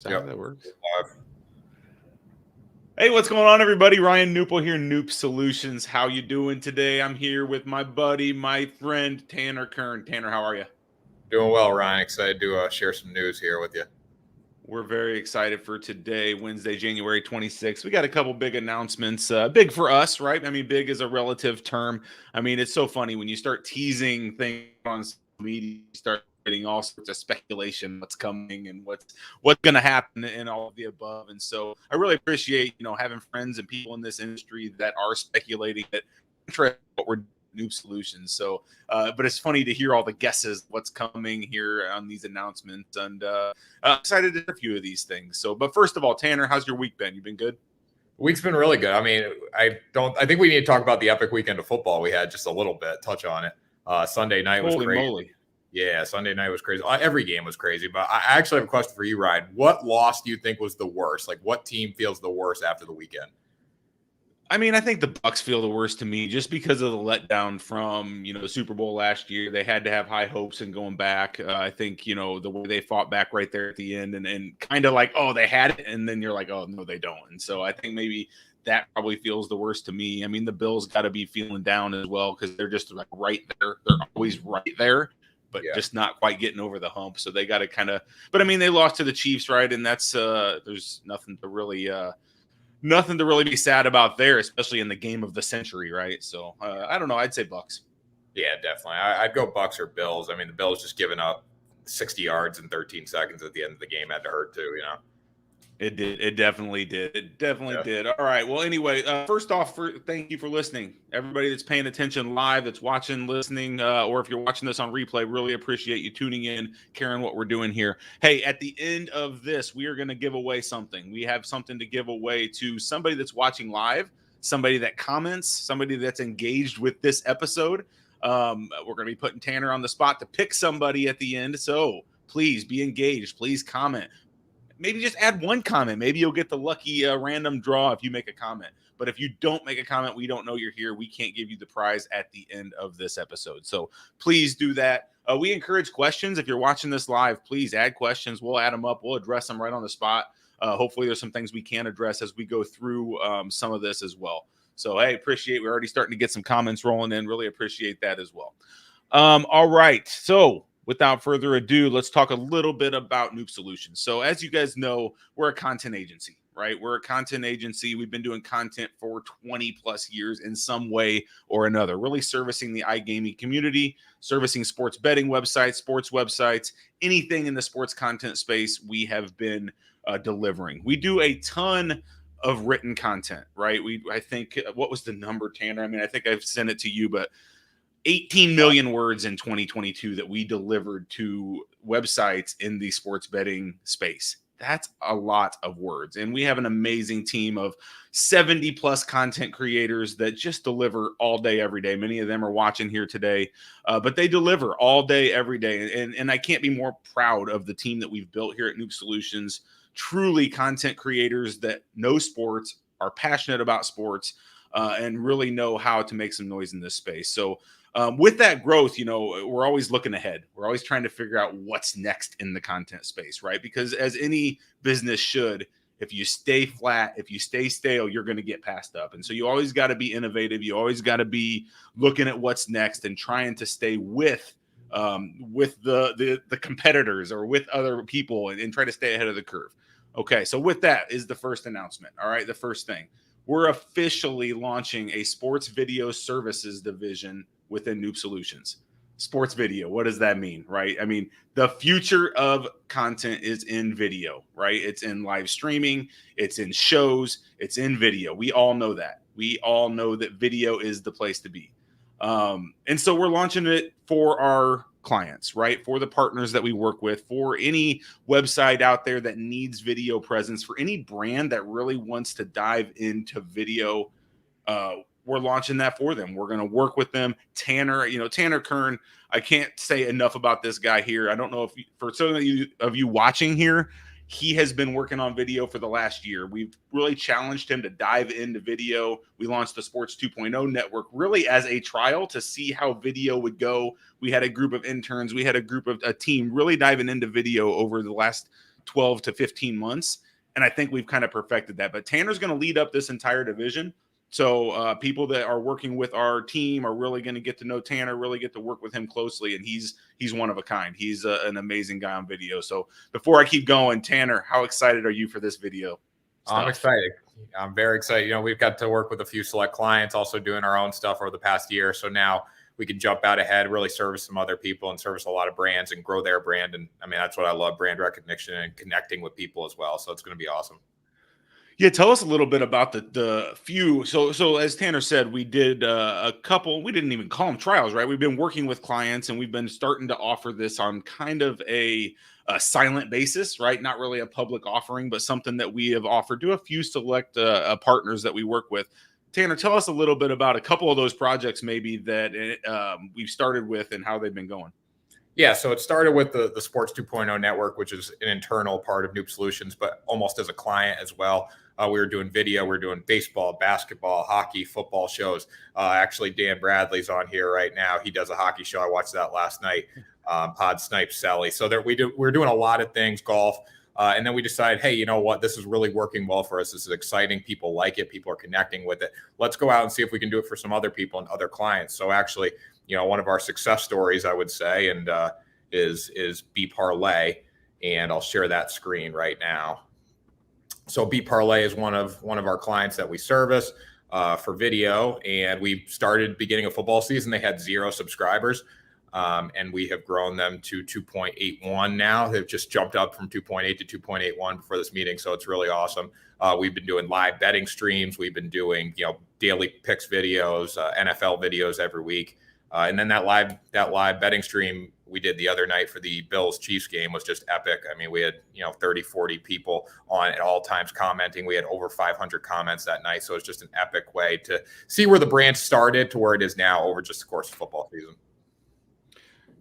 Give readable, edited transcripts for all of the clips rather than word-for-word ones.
Is that how that works? Live. Hey, what's going on, everybody? Ryan Knuppel here, Knup Solutions. How you doing today? I'm here with my buddy, my friend, Tanner Kern. Tanner, how are you? Doing well, Ryan. Excited to share some news here with you. We're very excited for today, Wednesday, January 26th. We got a couple big announcements. Big for us, right? I mean, big is a relative term. I mean, it's so funny when you start teasing things on social media, you start getting all sorts of speculation, what's coming and what's going to happen and all of the above. And so I really appreciate, having friends and people in this industry that are speculating, that interest in what we're doing. Knup Solutions. So, but it's funny to hear all the guesses, what's coming here on these announcements, and excited to hear a few of these things. So, but first of all, Tanner, how's your week been? You been good? Week's been really good. I mean, I think we need to talk about the epic weekend of football we had just a little bit, touch on it. Sunday night was crazy. Moly. Yeah, Sunday night was crazy. Every game was crazy, but I actually have a question for you, Ryan. What loss do you think was the worst? Like, what team feels the worst after the weekend? I mean, I think the Bucs feel the worst to me just because of the letdown from, the Super Bowl last year. They had to have high hopes and going back. I think, the way they fought back right there at the end and kind of like, oh, they had it. And then you're like, oh, no, they don't. And so I think maybe that probably feels the worst to me. I mean, the Bills got to be feeling down as well because they're just like right there. They're always right there, but just not quite getting over the hump. So they got to kind of, but I mean, they lost to the Chiefs, right? And that's, there's nothing to really be sad about there, especially in the game of the century, right? So I don't know. I'd say Bucs. Yeah, definitely. I'd go Bucs or Bills. I mean, the Bills just giving up 60 yards in 13 seconds at the end of the game had to hurt too, It did. It definitely did. It definitely did. All right. Well, anyway, first off, thank you for listening. Everybody that's paying attention live, that's watching, listening, or if you're watching this on replay, really appreciate you tuning in, caring what we're doing here. Hey, at the end of this, we are going to give away something. We have something to give away to somebody that's watching live, somebody that comments, somebody that's engaged with this episode. We're going to be putting Tanner on the spot to pick somebody at the end. So please be engaged. Please comment. Maybe just add one comment. Maybe you'll get the lucky random draw if you make a comment. But if you don't make a comment, we don't know you're here. We can't give you the prize at the end of this episode. So please do that. We encourage questions. If you're watching this live, please add questions. We'll add them up. We'll address them right on the spot. Hopefully there's some things we can address as we go through some of this as well. So, hey, appreciate. We're already starting to get some comments rolling in. Really appreciate that as well. All right. So, without further ado, let's talk a little bit about Knup Solutions. So as you guys know, we're a content agency, right? We're a content agency. We've been doing content for 20 plus years in some way or another, really servicing the iGaming community, servicing sports betting websites, sports websites, anything in the sports content space we have been delivering. We do a ton of written content, right? I think, what was the number, Tanner? I mean, I think I've sent it to you, but 18 million words in 2022 that we delivered to websites in the sports betting space. That's a lot of words. And we have an amazing team of 70 plus content creators that just deliver all day, every day. Many of them are watching here today, but they deliver all day, every day. And I can't be more proud of the team that we've built here at Knup Solutions. Truly content creators that know sports, are passionate about sports, and really know how to make some noise in this space. So with that growth, we're always looking ahead. We're always trying to figure out what's next in the content space, right? Because as any business should, if you stay flat, if you stay stale, you're going to get passed up. And so you always got to be innovative. You always got to be looking at what's next and trying to stay with the competitors or with other people and try to stay ahead of the curve. Okay, so with that is the first announcement. All right, the first thing. We're officially launching a sports video services division within Knup Solutions. Sports video, what does that mean, right? I mean, the future of content is in video, right? It's in live streaming, it's in shows, it's in video. We all know that. We all know that video is the place to be. And so we're launching it for our clients, right? For the partners that we work with, for any website out there that needs video presence, for any brand that really wants to dive into video, we're launching that for them. We're going to work with them. Tanner Kern, I can't say enough about this guy here. I don't know if for some of you watching here, he has been working on video for the last year. We've really challenged him to dive into video. We launched the Sports 2.0 network really as a trial to see how video would go. We had a group of interns. We had a team really diving into video over the last 12 to 15 months. And I think we've kind of perfected that. But Tanner's going to lead up this entire division. So people that are working with our team are really going to get to know Tanner, really get to work with him closely. And he's one of a kind. He's an amazing guy on video. So before I keep going, Tanner, how excited are you for this video stuff? I'm excited. I'm very excited. We've got to work with a few select clients, also doing our own stuff over the past year. So now we can jump out ahead, really service some other people and service a lot of brands and grow their brand. And I mean, that's what I love, brand recognition and connecting with people as well. So it's going to be awesome. Yeah, tell us a little bit about the few. So as Tanner said, we did a couple. We didn't even call them trials, right? We've been working with clients, and we've been starting to offer this on kind of a silent basis, right? Not really a public offering, but something that we have offered to a few select partners that we work with. Tanner, tell us a little bit about a couple of those projects, maybe that we've started with and how they've been going. Yeah, so it started with the Sports 2.0 network, which is an internal part of Knup Solutions, but almost as a client as well. We were doing video, we were doing baseball, basketball, hockey, football shows. Actually, Dan Bradley's on here right now. He does a hockey show. I watched that last night. Pod Snipe Sally. So we're doing a lot of things, golf. And then we decided, hey, you know what? This is really working well for us. This is exciting. People like it. People are connecting with it. Let's go out and see if we can do it for some other people and other clients. So actually, one of our success stories, I would say, and is B Parlay, and I'll share that screen right now. So B Parlay is one of our clients that we service for video, and we started beginning of football season. They had 0 subscribers, and we have grown them to 2.81 now. They've just jumped up from 2.8 to 2.81 before this meeting, so it's really awesome. We've been doing live betting streams. We've been doing daily picks videos, NFL videos every week. And then that live betting stream we did the other night for the Bills-Chiefs game was just epic. I mean, we had 30, 40 people on at all times commenting. We had over 500 comments that night. So it's just an epic way to see where the brand started to where it is now over just the course of football season.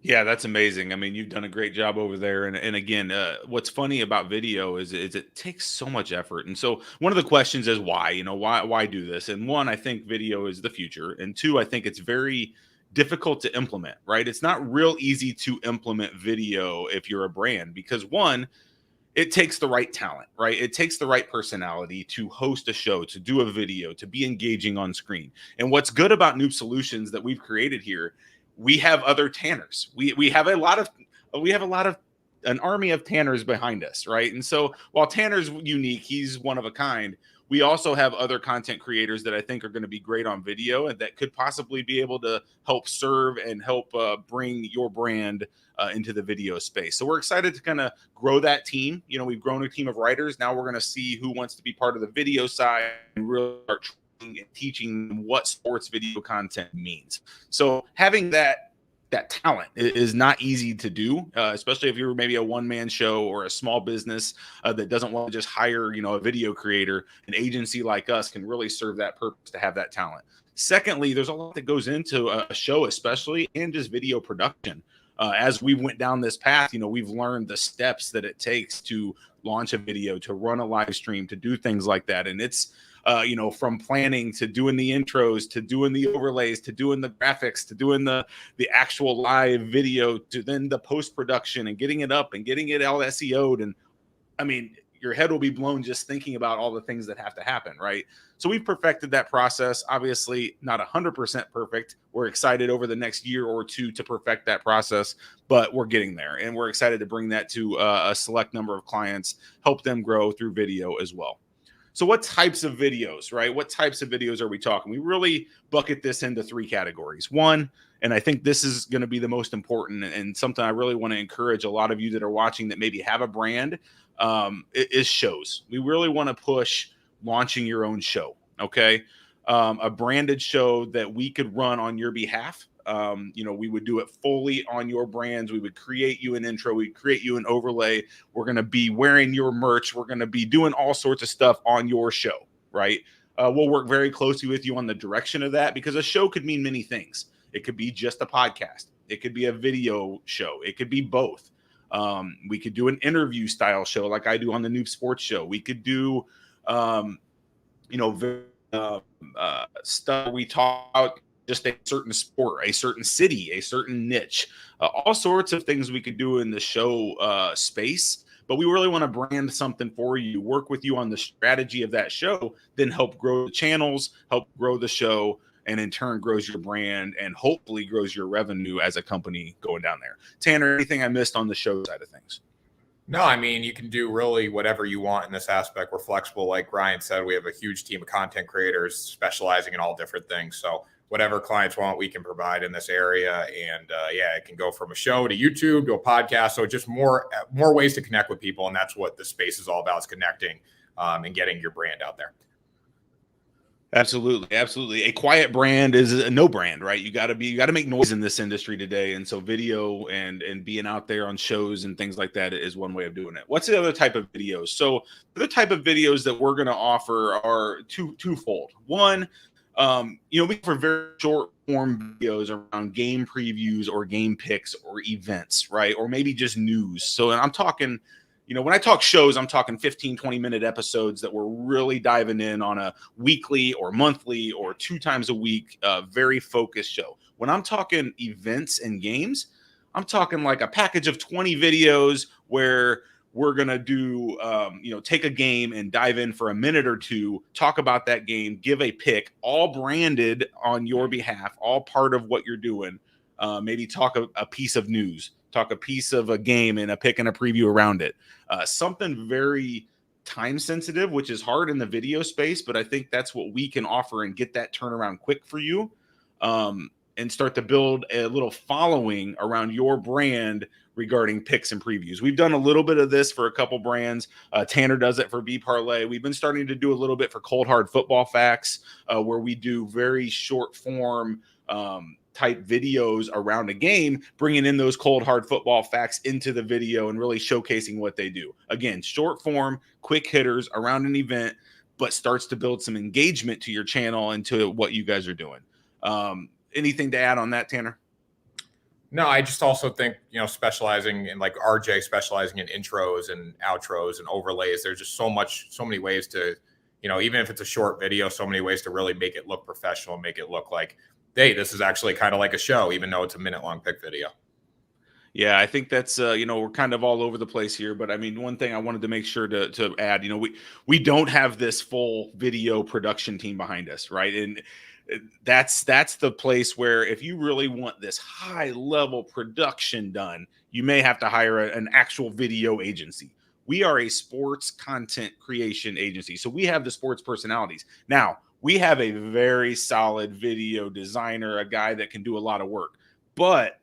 Yeah, that's amazing. I mean, you've done a great job over there. And again, what's funny about video is it takes so much effort. And so one of the questions is why, why do this? And one, I think video is the future. And two, I think it's very difficult to implement, right? It's not real easy to implement video if you're a brand, because one, it takes the right talent, right? It takes the right personality to host a show, to do a video, to be engaging on screen. And what's good about Knup Solutions that we've created here, we have other Tanners. We have an army of Tanners behind us, right? And so while Tanner's unique, he's one of a kind. We also have other content creators that I think are going to be great on video and that could possibly be able to help serve and help bring your brand into the video space. So we're excited to kind of grow that team. We've grown a team of writers. Now we're going to see who wants to be part of the video side and really start training and teaching them what sports video content means. So having that talent is not easy to do, especially if you're maybe a one-man show or a small business that doesn't want to just hire, a video creator. An agency like us can really serve that purpose to have that talent. Secondly, there's a lot that goes into a show, especially in just video production. As we went down this path, we've learned the steps that it takes to launch a video, to run a live stream, to do things like that. And it's from planning to doing the intros, to doing the overlays, to doing the graphics, to doing the actual live video, to then the post-production and getting it up and getting it all SEO'd. And I mean, your head will be blown just thinking about all the things that have to happen, right? So we've perfected that process. Obviously, not 100% perfect. We're excited over the next year or two to perfect that process, but we're getting there. And we're excited to bring that to a select number of clients, help them grow through video as well. So what types of videos, right? What types of videos are we talking? We really bucket this into 3 categories. One, and I think this is going to be the most important and something I really want to encourage a lot of you that are watching that maybe have a brand, is shows. We really want to push launching your own show, okay? A branded show that we could run on your behalf. We would do it fully on your brands. We would create you an intro. We'd create you an overlay. We're going to be wearing your merch. We're going to be doing all sorts of stuff on your show, right? We'll work very closely with you on the direction of that, because a show could mean many things. It could be just a podcast. It could be a video show. It could be both. We could do an interview style show like I do on the Knup Sports Show. We could do, stuff we talk about just a certain sport, a certain city, a certain niche, all sorts of things we could do in the show space. but we really want to brand something for you, work with you on the strategy of that show, then help grow the channels, help grow the show, and in turn grows your brand and hopefully grows your revenue as a company going down there. Tanner, anything I missed on the show side of things? No, I mean, you can do really whatever you want in this aspect. We're flexible. Like Ryan said, we have a huge team of content creators specializing in all different things. So whatever clients want, we can provide in this area. And yeah, it can go from a show to YouTube to a podcast. So just more ways to connect with people. And that's what the space is all about, is connecting and getting your brand out there. Absolutely. Absolutely. A quiet brand is a no brand, right? You got to make noise in this industry today. And so video and being out there on shows and things like that is one way of doing it. What's the other type of videos? So the type of videos that we're going to offer are twofold. One, we offer very short form videos around game previews or game picks or events, right? Or maybe just news. So, and I'm talking, when I talk shows, I'm talking 15, 20-minute episodes that we're really diving in on a weekly or monthly or 2 times a week, very focused show. When I'm talking events and games, I'm talking like a package of 20 videos where we're going to do, take a game and dive in for a minute or two, talk about that game, give a pick, all branded on your behalf, all part of what you're doing. Maybe talk a piece of news, talk a piece of a game and a pick and a preview around it. Something very time sensitive, which is hard in the video space, but I think that's what we can offer and get that turnaround quick for you, and start to build a little following around your brand regarding picks and previews. We've done a little bit of this for a couple brands. Tanner does it for B Parlay. We've been starting to do a little bit for Cold Hard Football Facts, where we do very short form type videos around a game, bringing in those cold hard football facts into the video and really showcasing what they do. Again, short form, quick hitters around an event, but starts to build some engagement to your channel and to what you guys are doing. Anything to add on that, Tanner? No, I just also think, specializing in, like RJ specializing in intros and outros and overlays. There's just so many ways to, even if it's a short video, so many ways to really make it look professional, make it look like, hey, this is actually kind of like a show, even though it's a minute-long pick video. Yeah, I think that's we're kind of all over the place here, but I mean, one thing I wanted to make sure to add, we don't have this full video production team behind us, right? And that's the place where if you really want this high level production done, you may have to hire an actual video agency. We are a sports content creation agency, so we have the sports personalities. Now, we have a very solid video designer, a guy that can do a lot of work. But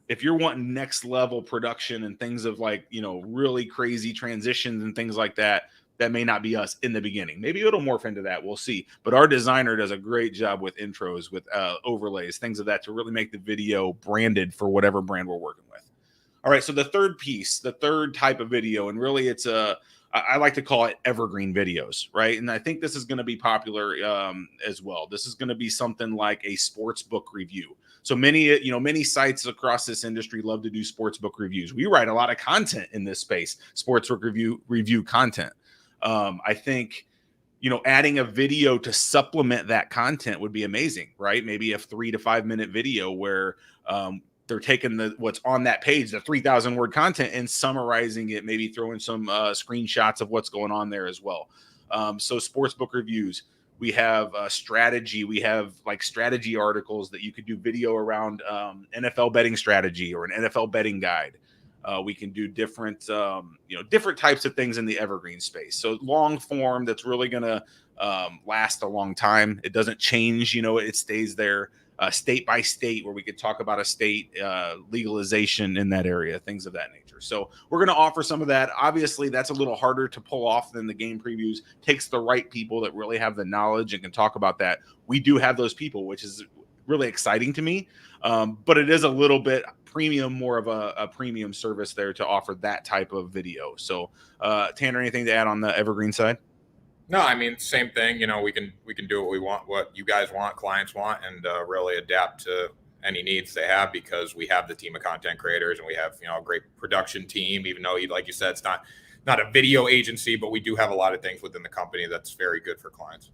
if you're wanting next level production and things of like, really crazy transitions and things like that, that may not be us in the beginning. Maybe it'll morph into that. We'll see. But our designer does a great job with intros, with overlays, things of that to really make the video branded for whatever brand we're working with. All right. So the third piece, the third type of video, and really it's I like to call it evergreen videos, right? And I think this is going to be popular as well. This is going to be something like a sports book review. So many sites across this industry love to do sports book reviews. We write a lot of content in this space, sports book review content. I think, adding a video to supplement that content would be amazing, right? Maybe a 3 to 5 minute video where they're taking what's on that page, the 3,000 word content, and summarizing it, maybe throwing some screenshots of what's going on there as well. So sports book reviews, we have strategy. We have like strategy articles that you could do video around NFL betting strategy or an NFL betting guide. We can do different types of things in the evergreen space. So long form that's really going to last a long time. It doesn't change, it stays there. State by state, where we could talk about a state legalization in that area, things of that nature. So we're going to offer some of that. Obviously, that's a little harder to pull off than the game previews. Takes the right people that really have the knowledge and can talk about that. We do have those people, which is really exciting to me. But it is a little bit premium, more of a premium service there to offer that type of video. So Tanner, anything to add on the evergreen side? No, I mean, same thing. We can do what we want, what you guys want, clients want, and really adapt to any needs they have, because we have the team of content creators and we have, a great production team, even though, like you said, it's not a video agency, but we do have a lot of things within the company that's very good for clients.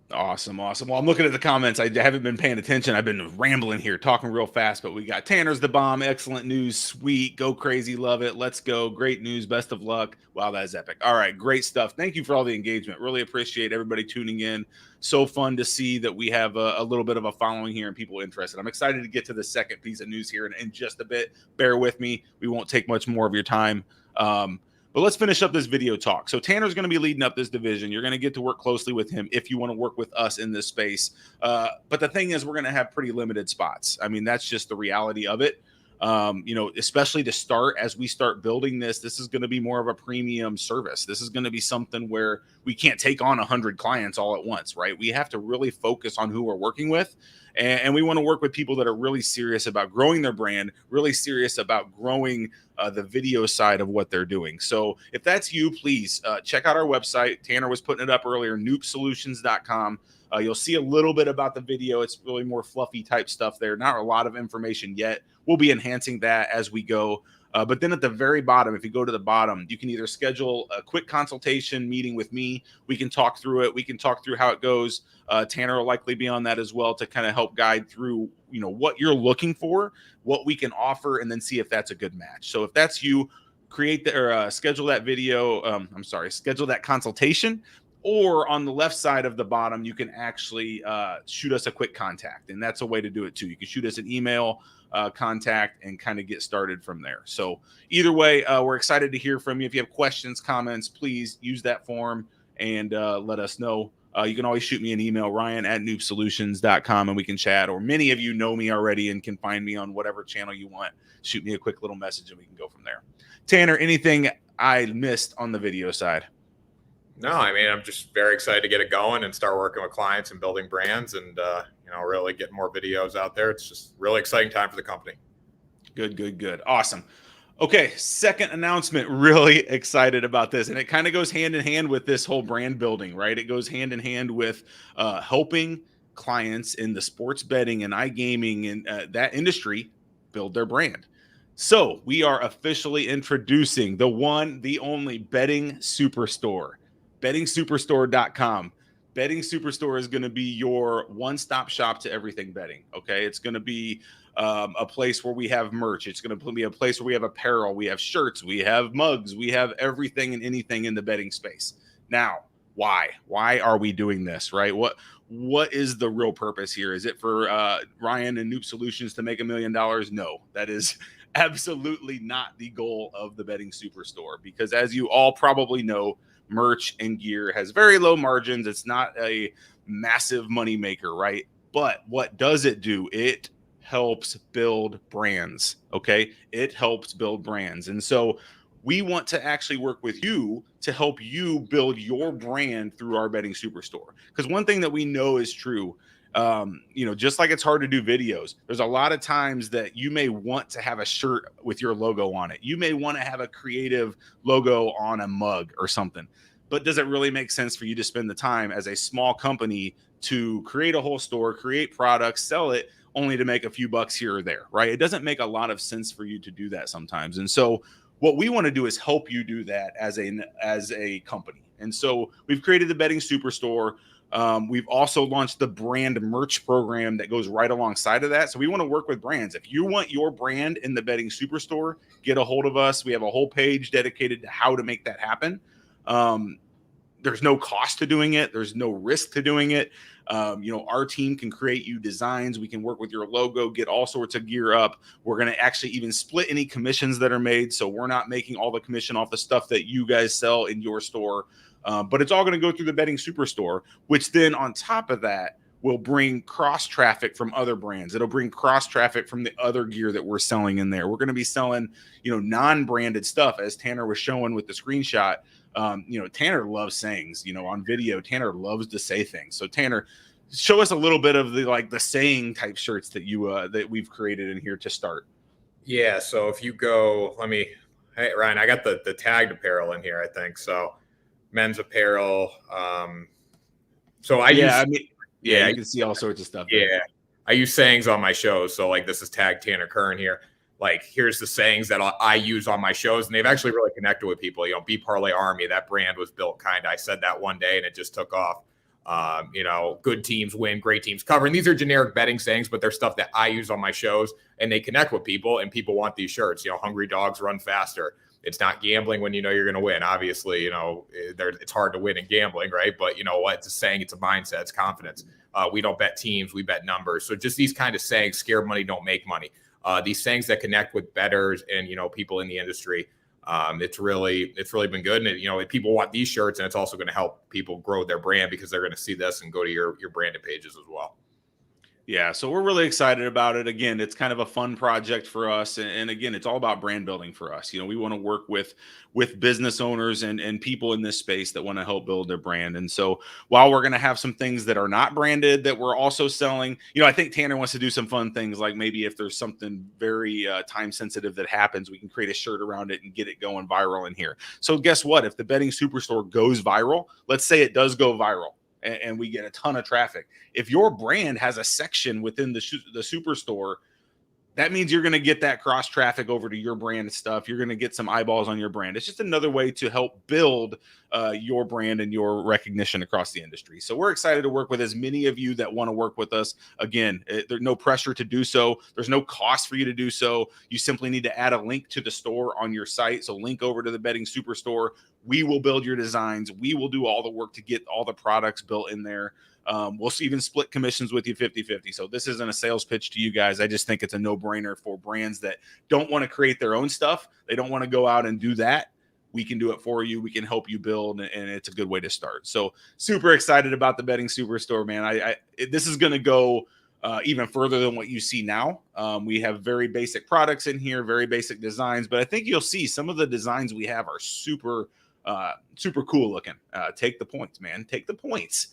Awesome. Awesome. Well, I'm looking at the comments. I haven't been paying attention. I've been rambling here, talking real fast, but we got Tanner's the bomb. Excellent news. Sweet. Go crazy. Love it. Let's go. Great news. Best of luck. Wow, that is epic. All right. Great stuff. Thank you for all the engagement. Really appreciate everybody tuning in. So fun to see that we have a little bit of a following here and people interested. I'm excited to get to the second piece of news here in just a bit. Bear with me. We won't take much more of your time. But let's finish up this video talk. So Tanner's going to be leading up this division. You're going to get to work closely with him if you want to work with us in this space. But the thing is, we're going to have pretty limited spots. I mean, that's just the reality of it. Especially to start, as we start building this is going to be more of a premium service. This is going to be something where we can't take on 100 clients all at once, right? We have to really focus on who we're working with. And we want to work with people that are really serious about growing their brand, really serious about growing the video side of what they're doing. So if that's you, please check out our website. Tanner was putting it up earlier, knupsolutions.com. You'll see a little bit about the video. It's really more fluffy type stuff there. Not a lot of information yet. We'll be enhancing that as we go. But then at the very bottom, if you go to the bottom, you can either schedule a quick consultation meeting with me. We can talk through it. We can talk through how it goes. Tanner will likely be on that as well to kind of help guide through, what you're looking for, what we can offer, and then see if that's a good match. So if that's you, schedule that video. Schedule that consultation. Or on the left side of the bottom, you can actually shoot us a quick contact. And that's a way to do it too. You can shoot us an email contact and kind of get started from there. So either way, we're excited to hear from you. If you have questions, comments, please use that form and let us know. You can always shoot me an email, ryan@knupsolutions.com, and we can chat. Or many of you know me already and can find me on whatever channel you want. Shoot me a quick little message and we can go from there. Tanner, anything I missed on the video side? No, I mean, I'm just very excited to get it going and start working with clients and building brands and, really getting more videos out there. It's just really exciting time for the company. Good. Awesome. Okay, second announcement. Really excited about this. And it kind of goes hand in hand with this whole brand building, right? It goes hand in hand with helping clients in the sports betting and iGaming and that industry build their brand. So we are officially introducing the one, the only Betting Superstore. BettingSuperstore.com. Betting Superstore is going to be your one-stop shop to everything betting. Okay, it's going to be a place where we have merch. It's going to be a place where we have apparel, we have shirts, we have mugs, we have everything and anything in the betting space. Now, why? Why are we doing this? Right? What is the real purpose here? Is it for Ryan and Knup Solutions to make $1 million? No, that is absolutely not the goal of the Betting Superstore, because as you all probably know, merch and gear has very low margins. It's not a massive money maker, right? But what does it do? It helps build brands. Okay. It helps build brands. And so we want to actually work with you to help you build your brand through our Betting Superstore. Because one thing that we know is true, just like it's hard to do videos, there's a lot of times that you may want to have a shirt with your logo on it. You may want to have a creative logo on a mug or something. But does it really make sense for you to spend the time as a small company to create a whole store, create products, sell it, only to make a few bucks here or there, right? It doesn't make a lot of sense for you to do that sometimes. And so what we want to do is help you do that as a company. And so we've created the Betting Superstore. We've also launched the brand merch program that goes right alongside of that. So we want to work with brands. If you want your brand in the Betting Superstore, get a hold of us. We have a whole page dedicated to how to make that happen. There's no cost to doing it. There's no risk to doing it. Our team can create you designs. We can work with your logo, get all sorts of gear up. We're going to actually even split any commissions that are made. So we're not making all the commission off the stuff that you guys sell in your store. But it's all going to go through the Betting Superstore, which then on top of that will bring cross traffic from other brands. It'll bring cross traffic from the other gear that we're selling in there. We're going to be selling, non-branded stuff, as Tanner was showing with the screenshot. Tanner loves sayings, on video. Tanner loves to say things. So Tanner, show us a little bit of the saying type shirts that that we've created in here to start. Yeah. So if you go, hey, Ryan, I got the tagged apparel in here, I think. So men's apparel. You can see all sorts of stuff. Yeah. I use sayings on my shows. So this is tagged Tanner Kern here. Here's the sayings that I use on my shows, and they've actually really connected with people. Be Parlay Army, that brand was built I said that one day and it just took off. Good teams win, great teams cover. And these are generic betting sayings, but they're stuff that I use on my shows, and they connect with people, and people want these shirts. Hungry dogs run faster. It's not gambling when you're going to win. Obviously, it's hard to win in gambling, right? But you know what? It's a saying, it's a mindset, it's confidence. We don't bet teams, we bet numbers. So just these kind of sayings, scared money don't make money. These sayings that connect with bettors and, people in the industry. It's really been good. And people want these shirts, and it's also going to help people grow their brand because they're going to see this and go to your branded pages as well. Yeah, so we're really excited about it. Again, it's kind of a fun project for us, and again, it's all about brand building for us. We want to work with business owners and people in this space that want to help build their brand. And so, while we're going to have some things that are not branded that we're also selling, I think Tanner wants to do some fun things, like maybe if there's something very time sensitive that happens, we can create a shirt around it and get it going viral in here. So, guess what? If the Betting Superstore goes viral, let's say it does go viral, and we get a ton of traffic. If your brand has a section within the Superstore, that means you're going to get that cross traffic over to your brand stuff. You're going to get some eyeballs on your brand. It's just another way to help build your brand and your recognition across the industry. So we're excited to work with as many of you that want to work with us. Again, there's no pressure to do so. There's no cost for you to do so. You simply need to add a link to the store on your site. So link over to the Betting Superstore. We will build your designs. We will do all the work to get all the products built in there. We'll even split commissions with you 50-50. So this isn't a sales pitch to you guys. I just think it's a no-brainer for brands that don't want to create their own stuff. They don't want to go out and do that. We can do it for you. We can help you build, and it's a good way to start. So super excited about the Betting Superstore, man. This is going to go even further than what you see now. We have very basic products in here, very basic designs, but I think you'll see some of the designs we have are super cool looking. Take the points, man. Take the points.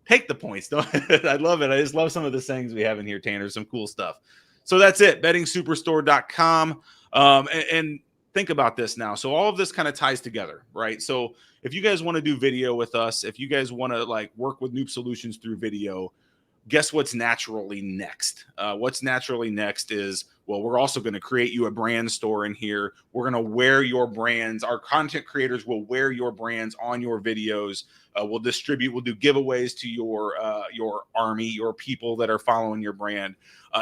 Take the points. I love it. I just love some of the sayings we have in here, Tanner. Some cool stuff. So that's it. BettingSuperstore.com. And think about this now. So all of this kind of ties together, right? So if you guys want to do video with us, if you guys want to work with Knup Solutions through video, guess what's naturally next? What's naturally next is, well, we're also going to create you a brand store in here. We're going to wear your brands. Our content creators will wear your brands on your videos. We'll distribute. We'll do giveaways to your army, your people that are following your brand.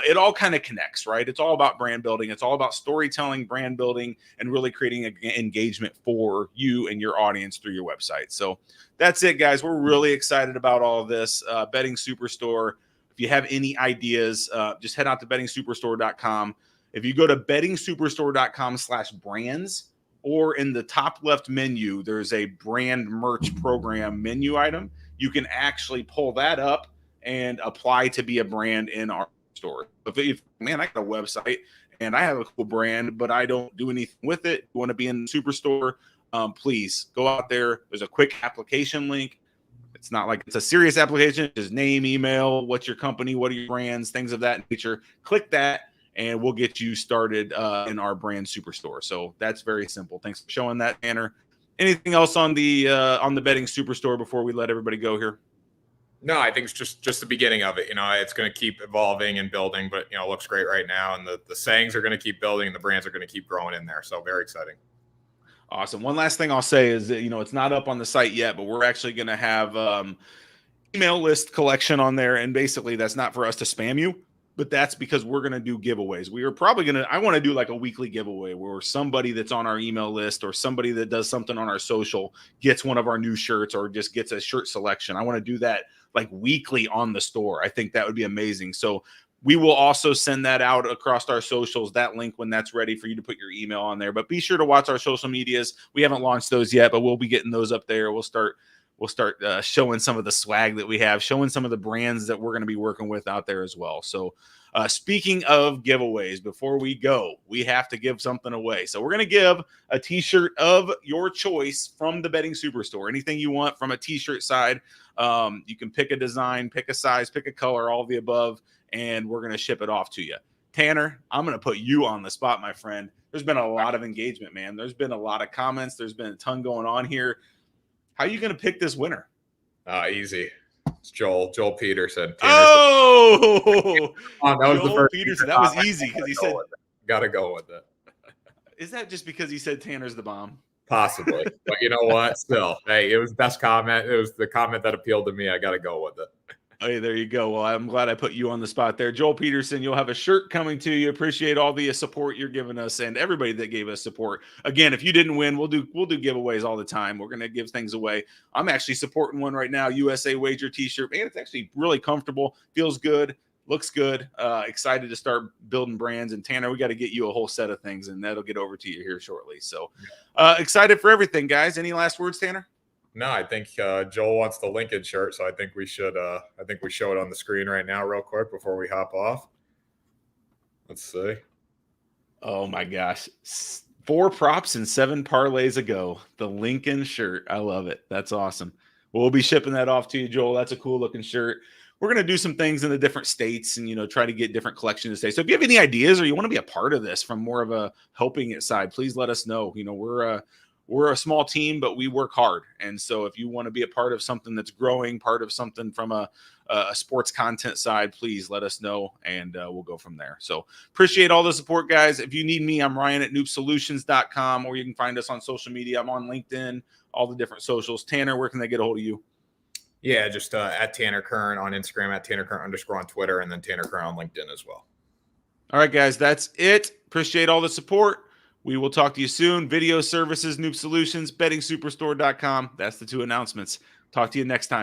It all kind of connects, right? It's all about brand building. It's all about storytelling, brand building, and really creating engagement for you and your audience through your website. So that's it, guys. We're really excited about all of this. Betting Superstore. If you have any ideas, just head out to bettingsuperstore.com. If you go to bettingsuperstore.com/brands, or in the top left menu, there's a brand merch program menu item. You can actually pull that up and apply to be a brand in our store. If man, I got a website and I have a cool brand, but I don't do anything with it. You want to be in the Superstore? Please go out there. There's a quick application link. It's not like it's a serious application. Just name, email, what's your company, what are your brands, things of that nature. Click that, and we'll get you started in our brand Superstore. So that's very simple. Thanks for showing that, Tanner. Anything else on the Betting Superstore before we let everybody go here? No, I think it's just the beginning of it. It's going to keep evolving and building, but it looks great right now, and the sayings are going to keep building, and the brands are going to keep growing in there. So very exciting. Awesome. One last thing I'll say is that it's not up on the site yet, but we're actually going to have email list collection on there, and basically that's not for us to spam you, but that's because we're going to do giveaways. We are probably I want to do like a weekly giveaway where somebody that's on our email list or somebody that does something on our social gets one of our new shirts or just gets a shirt selection. I want to do that like weekly on the store. I think that would be amazing. So we will also send that out across our socials, that link, when that's ready for you to put your email on there. But be sure to watch our social medias. We haven't launched those yet, but we'll be getting those up there. We'll start showing some of the swag that we have, showing some of the brands that we're going to be working with out there as well. So speaking of giveaways, before we go, we have to give something away. So we're going to give a t-shirt of your choice from the Betting Superstore. Anything you want from a t-shirt side. You can pick a design, pick a size, pick a color, all of the above, and we're going to ship it off to you. Tanner, I'm going to put you on the spot, my friend. There's been a lot of engagement, man. There's been a lot of comments. There's been a ton going on here. How are you going to pick this winner? Easy. It's Joel Peterson. That was Joel the first Peterson. That was easy because he said. Got to go with it. Is that just because he said Tanner's the bomb? Possibly. But you know what? Still, hey, it was best comment. It was the comment that appealed to me. I got to go with it. Hey, there you go. Well, I'm glad I put you on the spot there. Joel Peterson, you'll have a shirt coming to you. Appreciate all the support you're giving us and everybody that gave us support. Again, if you didn't win, we'll do giveaways all the time. We're going to give things away. I'm actually supporting one right now, USA Wager t-shirt. Man, it's actually really comfortable, feels good, looks good. Excited to start building brands. And Tanner, we got to get you a whole set of things, and that'll get over to you here shortly. So excited for everything, guys. Any last words, Tanner? No, I think Joel wants the Lincoln shirt, so I think we should. I think we show it on the screen right now, real quick, before we hop off. Let's see. Oh my gosh, 4 props and 7 parlays ago. The Lincoln shirt, I love it. That's awesome. We'll be shipping that off to you, Joel. That's a cool looking shirt. We're gonna do some things in the different states, and try to get different collections to states. So if you have any ideas or you want to be a part of this from more of a helping it side, please let us know. We're a small team, but we work hard. And so if you want to be a part of something that's growing, part of something from a sports content side, please let us know, and we'll go from there. So appreciate all the support, guys. If you need me, I'm Ryan at KnupSolutions.com, or you can find us on social media. I'm on LinkedIn, all the different socials. Tanner, where can they get a hold of you? Yeah, just at Tanner Kern on Instagram, at Tanner Kern _ on Twitter, and then Tanner Kern on LinkedIn as well. All right, guys, that's it. Appreciate all the support. We will talk to you soon. Video services, Knup Solutions, bettingsuperstore.com. That's the 2 announcements. Talk to you next time.